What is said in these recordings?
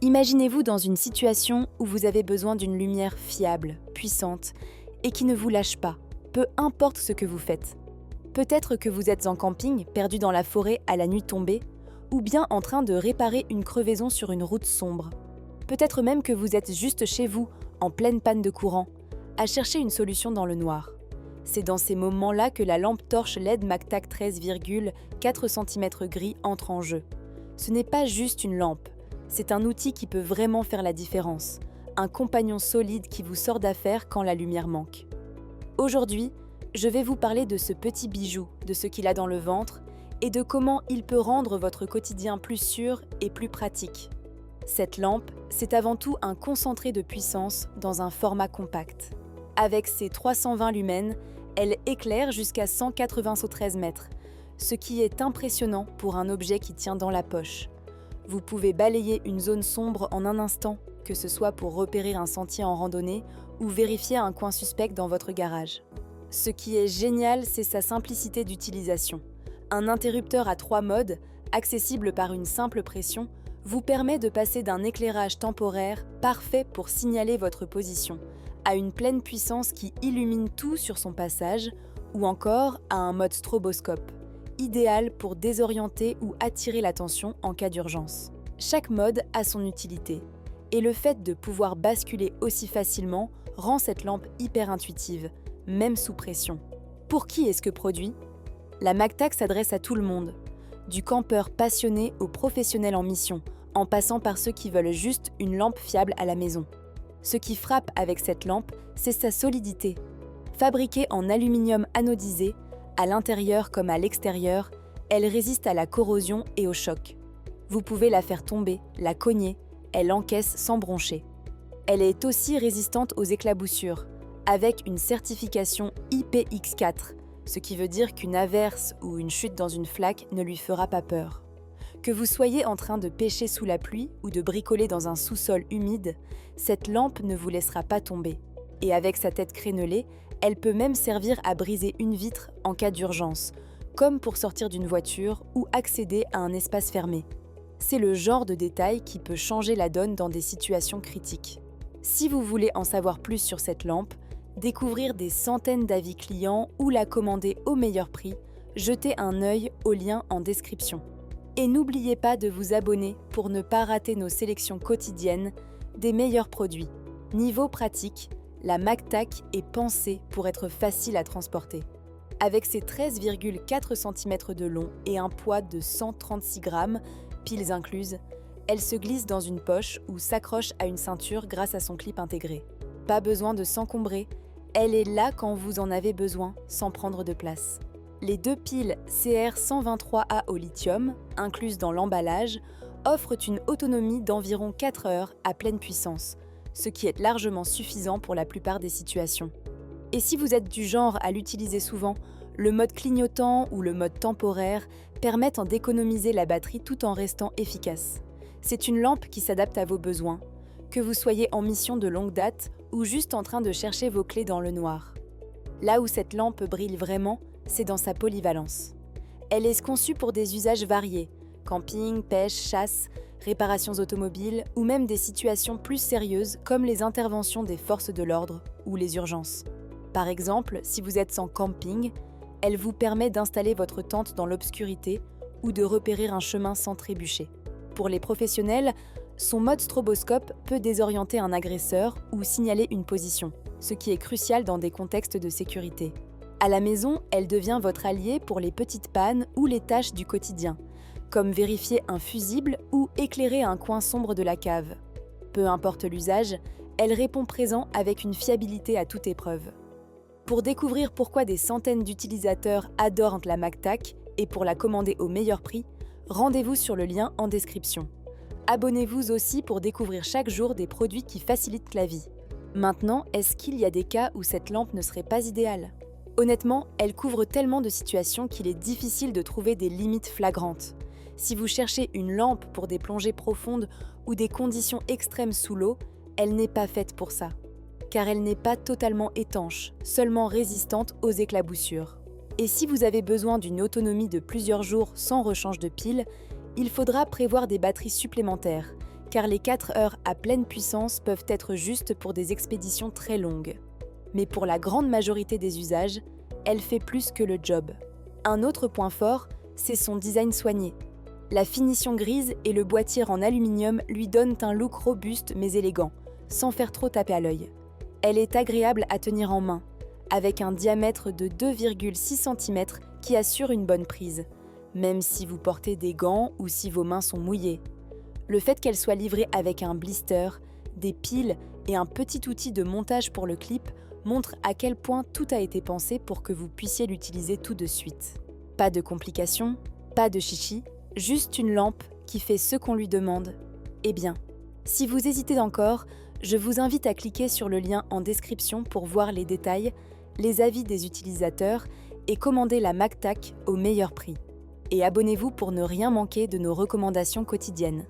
Imaginez-vous dans une situation où vous avez besoin d'une lumière fiable, puissante et qui ne vous lâche pas, peu importe ce que vous faites. Peut-être que vous êtes en camping, perdu dans la forêt à la nuit tombée, ou bien en train de réparer une crevaison sur une route sombre. Peut-être même que vous êtes juste chez vous, en pleine panne de courant, à chercher une solution dans le noir. C'est dans ces moments-là que la lampe torche LED MacTac 13,4 cm gris entre en jeu. Ce n'est pas juste une lampe, c'est un outil qui peut vraiment faire la différence, un compagnon solide qui vous sort d'affaire quand la lumière manque. Aujourd'hui, je vais vous parler de ce petit bijou, de ce qu'il a dans le ventre et de comment il peut rendre votre quotidien plus sûr et plus pratique. Cette lampe, c'est avant tout un concentré de puissance dans un format compact. Avec ses 320 lumens, elle éclaire jusqu'à 193 mètres, ce qui est impressionnant pour un objet qui tient dans la poche. Vous pouvez balayer une zone sombre en un instant, que ce soit pour repérer un sentier en randonnée ou vérifier un coin suspect dans votre garage. Ce qui est génial, c'est sa simplicité d'utilisation. Un interrupteur à 3 modes, accessible par une simple pression, vous permet de passer d'un éclairage temporaire parfait pour signaler votre position, à une pleine puissance qui illumine tout sur son passage, ou encore à un mode stroboscope, idéal pour désorienter ou attirer l'attention en cas d'urgence. Chaque mode a son utilité, et le fait de pouvoir basculer aussi facilement rend cette lampe hyper intuitive, même sous pression. Pour qui est-ce que produit ? La MacTac s'adresse à tout le monde, du campeur passionné aux professionnels en mission, en passant par ceux qui veulent juste une lampe fiable à la maison. Ce qui frappe avec cette lampe, c'est sa solidité. Fabriquée en aluminium anodisé, à l'intérieur comme à l'extérieur, elle résiste à la corrosion et au choc. Vous pouvez la faire tomber, la cogner, elle encaisse sans broncher. Elle est aussi résistante aux éclaboussures, avec une certification IPX4, ce qui veut dire qu'une averse ou une chute dans une flaque ne lui fera pas peur. Que vous soyez en train de pêcher sous la pluie ou de bricoler dans un sous-sol humide, cette lampe ne vous laissera pas tomber. Et avec sa tête crénelée, elle peut même servir à briser une vitre en cas d'urgence, comme pour sortir d'une voiture ou accéder à un espace fermé. C'est le genre de détail qui peut changer la donne dans des situations critiques. Si vous voulez en savoir plus sur cette lampe, découvrir des centaines d'avis clients ou la commander au meilleur prix, jetez un œil au lien en description. Et n'oubliez pas de vous abonner pour ne pas rater nos sélections quotidiennes des meilleurs produits. Niveau pratique, la MacTac est pensée pour être facile à transporter. Avec ses 13,4 cm de long et un poids de 136 grammes, piles incluses, elle se glisse dans une poche ou s'accroche à une ceinture grâce à son clip intégré. Pas besoin de s'encombrer, elle est là quand vous en avez besoin sans prendre de place. Les 2 piles CR123A au lithium, incluses dans l'emballage, offrent une autonomie d'environ 4 heures à pleine puissance, ce qui est largement suffisant pour la plupart des situations. Et si vous êtes du genre à l'utiliser souvent, le mode clignotant ou le mode temporaire permettent d'économiser la batterie tout en restant efficace. C'est une lampe qui s'adapte à vos besoins, que vous soyez en mission de longue date ou juste en train de chercher vos clés dans le noir. Là où cette lampe brille vraiment, c'est dans sa polyvalence. Elle est conçue pour des usages variés, camping, pêche, chasse, réparations automobiles ou même des situations plus sérieuses comme les interventions des forces de l'ordre ou les urgences. Par exemple, si vous êtes en camping, elle vous permet d'installer votre tente dans l'obscurité ou de repérer un chemin sans trébucher. Pour les professionnels, son mode stroboscope peut désorienter un agresseur ou signaler une position, ce qui est crucial dans des contextes de sécurité. À la maison, elle devient votre allié pour les petites pannes ou les tâches du quotidien, comme vérifier un fusible ou éclairer un coin sombre de la cave. Peu importe l'usage, elle répond présent avec une fiabilité à toute épreuve. Pour découvrir pourquoi des centaines d'utilisateurs adorent la MacTac et pour la commander au meilleur prix, rendez-vous sur le lien en description. Abonnez-vous aussi pour découvrir chaque jour des produits qui facilitent la vie. Maintenant, est-ce qu'il y a des cas où cette lampe ne serait pas idéale ? Honnêtement, elle couvre tellement de situations qu'il est difficile de trouver des limites flagrantes. Si vous cherchez une lampe pour des plongées profondes ou des conditions extrêmes sous l'eau, elle n'est pas faite pour ça. Car elle n'est pas totalement étanche, seulement résistante aux éclaboussures. Et si vous avez besoin d'une autonomie de plusieurs jours sans rechange de pile, il faudra prévoir des batteries supplémentaires, car les 4 heures à pleine puissance peuvent être justes pour des expéditions très longues. Mais pour la grande majorité des usages, elle fait plus que le job. Un autre point fort, c'est son design soigné. La finition grise et le boîtier en aluminium lui donnent un look robuste mais élégant, sans faire trop taper à l'œil. Elle est agréable à tenir en main, avec un diamètre de 2,6 cm qui assure une bonne prise, même si vous portez des gants ou si vos mains sont mouillées. Le fait qu'elle soit livrée avec un blister, des piles et un petit outil de montage pour le clip montre à quel point tout a été pensé pour que vous puissiez l'utiliser tout de suite. Pas de complications, pas de chichi, juste une lampe qui fait ce qu'on lui demande. Eh bien, si vous hésitez encore, je vous invite à cliquer sur le lien en description pour voir les détails, les avis des utilisateurs et commander la MacTac au meilleur prix. Et abonnez-vous pour ne rien manquer de nos recommandations quotidiennes.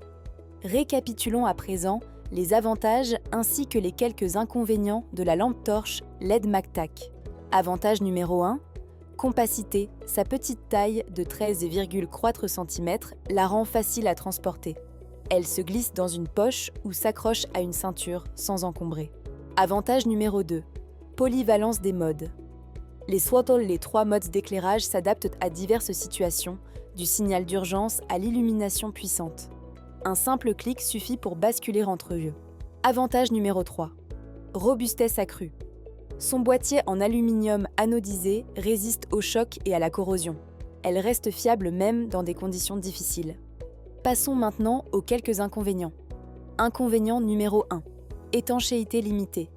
Récapitulons à présent les avantages ainsi que les quelques inconvénients de la lampe torche LED MacTac. Avantage numéro 1, compacité, sa petite taille de 13,4 cm la rend facile à transporter. Elle se glisse dans une poche ou s'accroche à une ceinture sans encombrer. Avantage numéro 2, polyvalence des modes. Les 3 modes d'éclairage s'adaptent à diverses situations, du signal d'urgence à l'illumination puissante. Un simple clic suffit pour basculer entre eux. Avantage numéro 3, robustesse accrue. Son boîtier en aluminium anodisé résiste au choc et à la corrosion. Elle reste fiable même dans des conditions difficiles. Passons maintenant aux quelques inconvénients. Inconvénient numéro 1, étanchéité limitée.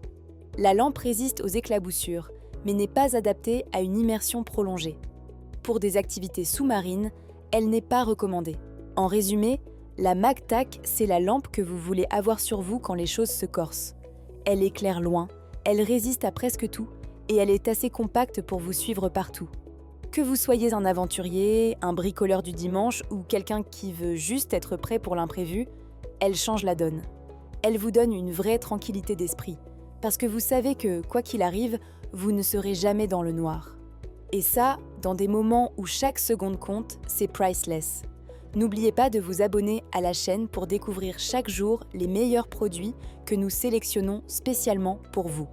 La lampe résiste aux éclaboussures, mais n'est pas adaptée à une immersion prolongée. Pour des activités sous-marines, elle n'est pas recommandée. En résumé, la MacTac, c'est la lampe que vous voulez avoir sur vous quand les choses se corsent. Elle éclaire loin, elle résiste à presque tout et elle est assez compacte pour vous suivre partout. Que vous soyez un aventurier, un bricoleur du dimanche ou quelqu'un qui veut juste être prêt pour l'imprévu, elle change la donne. Elle vous donne une vraie tranquillité d'esprit, parce que vous savez que, quoi qu'il arrive, vous ne serez jamais dans le noir. Et ça, dans des moments où chaque seconde compte, c'est priceless. N'oubliez pas de vous abonner à la chaîne pour découvrir chaque jour les meilleurs produits que nous sélectionnons spécialement pour vous.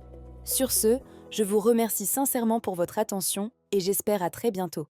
Sur ce, je vous remercie sincèrement pour votre attention et j'espère à très bientôt.